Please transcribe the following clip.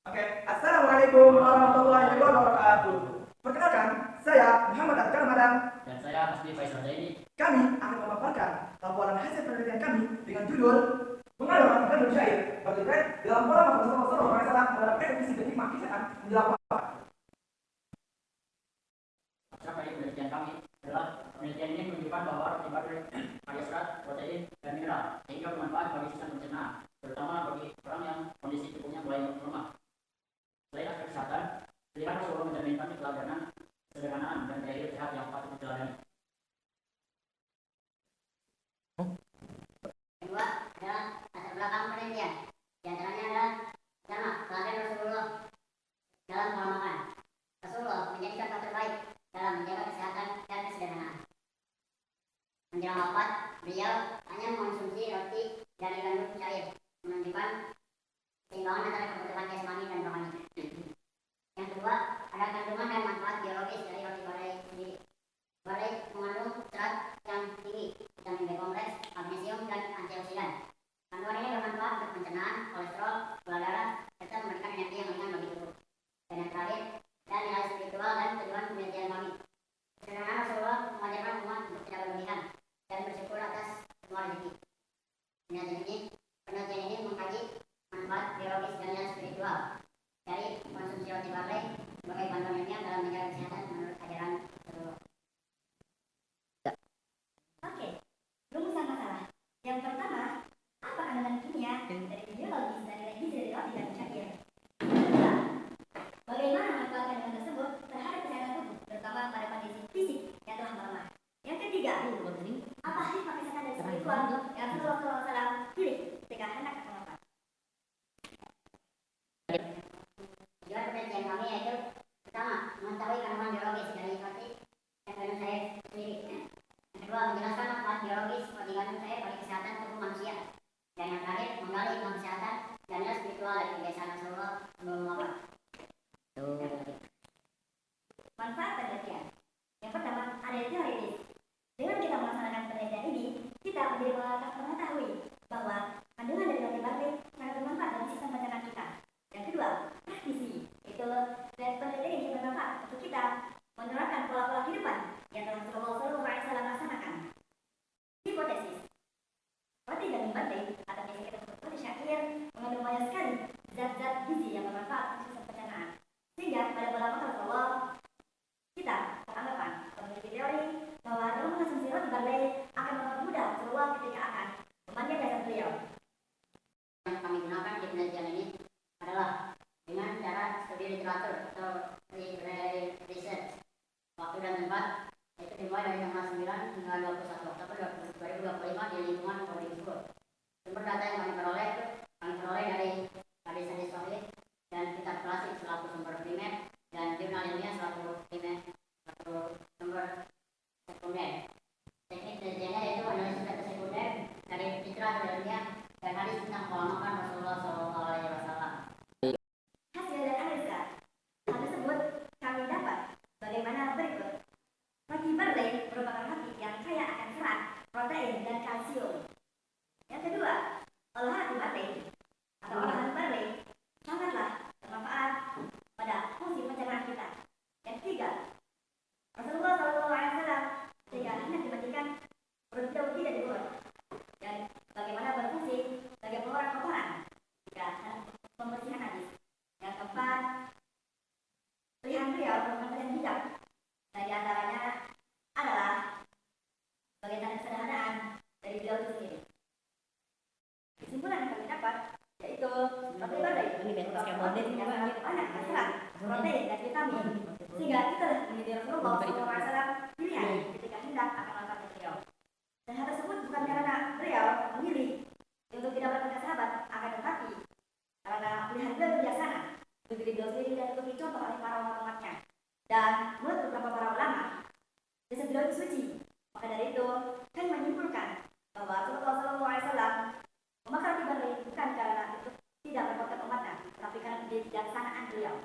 Oke, Assalamualaikum warahmatullahi wabarakatuh. Perkenalkan, saya Muhammad Adkar Madam. Dan saya Hasbi Faisal Zaini. Kami akan memaparkan laporan hasil penelitian kami dengan judul Pengalaman Gandum Syair berjudul dalam pola Rasulullah SAW terhadap efektivitas hikmah kisahkan menjelang wafat. Dari penelitian kami adalah penelitian ini menunjukkan bahwa roti baterai kaya serat, protein, dan mineral sehingga bermanfaat bagi sistem pencernaan, terutama bagi orang yang kondisi tubuhnya mulai melemah. Selain aspek kesehatan, pilihan Rasulullah mencerminkan keteladanan, kesederhanaan, dan gaya hidup sehat yang patut diteladani. Kedua adalah latar belakang penelitian. Di antaranya adalah pertama, teladan Rasulullah dalam pola makan. Rasulullah menjadi contoh terbaik dalam menjaga kesehatan dan kesederhanaan. Menjelang wafat, beliau hanya mengonsumsi roti dari gandum cair, menunjukkan keseimbangan antara kebutuhan jasmani dan rohani. Yang kedua, ada kandungan dan manfaat biologis dari roti barley sendiri. Barley mengandung serat yang tinggi, vitamin B kompleks, magnesium, dan antioksidan. Kandungan ini bermanfaat untuk pencernaan, kolesterol, gula darah, serta memberikan energi yang ringan bagi tubuh. Dan yang terakhir, dan nilai spiritual dan tujuan penelitian kami. Sederhana Rasulullah mengajarkan umat untuk tidak berlebihan dan bersyukur atas semua rezeki. Penelitian ini mengkaji manfaat biologis dan nilai spiritual dari konsumsi roti barley sebagai bantuan ilmiah dalam menjaga kesehatan menurut ajaran Rasulullah. Oke, rumusan masalah. Yang pertama, apa kandungan kimia dari biologis dan nilai gizi dari roti dan cair? Kedua, bagaimana manfaat kandungan tersebut terhadap kesehatan tubuh, terutama pada kondisi fisik yang telah melemah? Yang ketiga, apa hikmah kesehatan dan spiritual yang Rasulullah SAW pilih ketika hendak wafat? Tujuan penelitian kami yaitu pertama, mengetahui kandungan biologis dari roti dan gandum cair sendiri. Yang kedua, menjelaskan manfaat biologis roti gandum cair bagi kesehatan tubuh manusia. Dan yang terakhir, menggali hikmah kesehatan dan nilai spiritual dari kebiasaan Rasulullah sebelum wafat. Manfaat penelitian. Yang pertama, ada teoritis. Dengan kita melaksanakan penelitian ini, kita menjadi mengetahui bahwa kandungan dari roti barley sangat bermanfaat bagi sistem pencernaan kita. Yang kedua, praktisi. Itu penelitian ini bermanfaat untuk kita menerapkan pola-pola kehidupan yang telah Rasulullah SAW laksanakan. Hipotesis. Roti gandum barley atau biasa kita sebut roti syair mengandung banyak sekali zat-zat gizi yang bermanfaat untuk sistem pencernaan. Sehingga pada pola makan Rasulullah kita beranggapan memiliki teori bahwa dalam mengonsumsi roti barley akan mempermudah Rasulullah ketika akan memanjat jasad beliau. Yang kami gunakan di penelitian ini adalah dengan cara studi literatur atau research. Waktu dan tempat itu dimulai dari tanggal 9 hingga 21 Oktober 2025 di lingkungan Boarding School. Sumber data yang kami peroleh dari hadis-hadis sahih dan kitab klasik selaku sumber primer dan jurnal ilmiah selaku sumber sekunder. Teknik penelitiannya yaitu analisis data sekunder dari literatur ilmiah dan hadis tentang pola makan Rasulullah SAW. Hasil dan analisa. Hal tersebut kami dapat bagaimana berikut. Roti barley merupakan roti yang kaya akan serat, protein, dan kalsium. Yang kedua, olahan roti barley atau olahan barley sangatlah bermanfaat pada fungsi pencernaan kita. Yang ketiga, Rasulullah SAW ketika hendak dimatikan perut beliau tidak dibuat dan bagaimana berfungsi sebagai pengeluaran kotoran jika pembersihan hadis. Yang keempat, pilihan beliau menggunakan hijab. Nah, di antaranya adalah sebagai tanda kesederhanaan dari beliau itu sendiri. Kesimpulan yang kami dapat yaitu roti barley merupakan roti yang sangat banyak serat, protein, dan vitamin, sehingga kita menjadi Rasulullah SAW pilihan ketika hendak akan wafat beliau. Dan hal tersebut bukan karena beliau memilih untuk tidak berkata sahabat, akan tetapi karena pilihan beliau bijaksana untuk diri beliau sendiri dan untuk dicontoh oleh para umat-umatnya. Dan menurut beberapa para ulama, jasad beliau itu suci. Maka dari itu, kami menyimpulkan bahwa Rasulullah SAW memakan roti barley bukan karena itu tidak merepotkan umatnya, tapi karena kebijaksanaan beliau.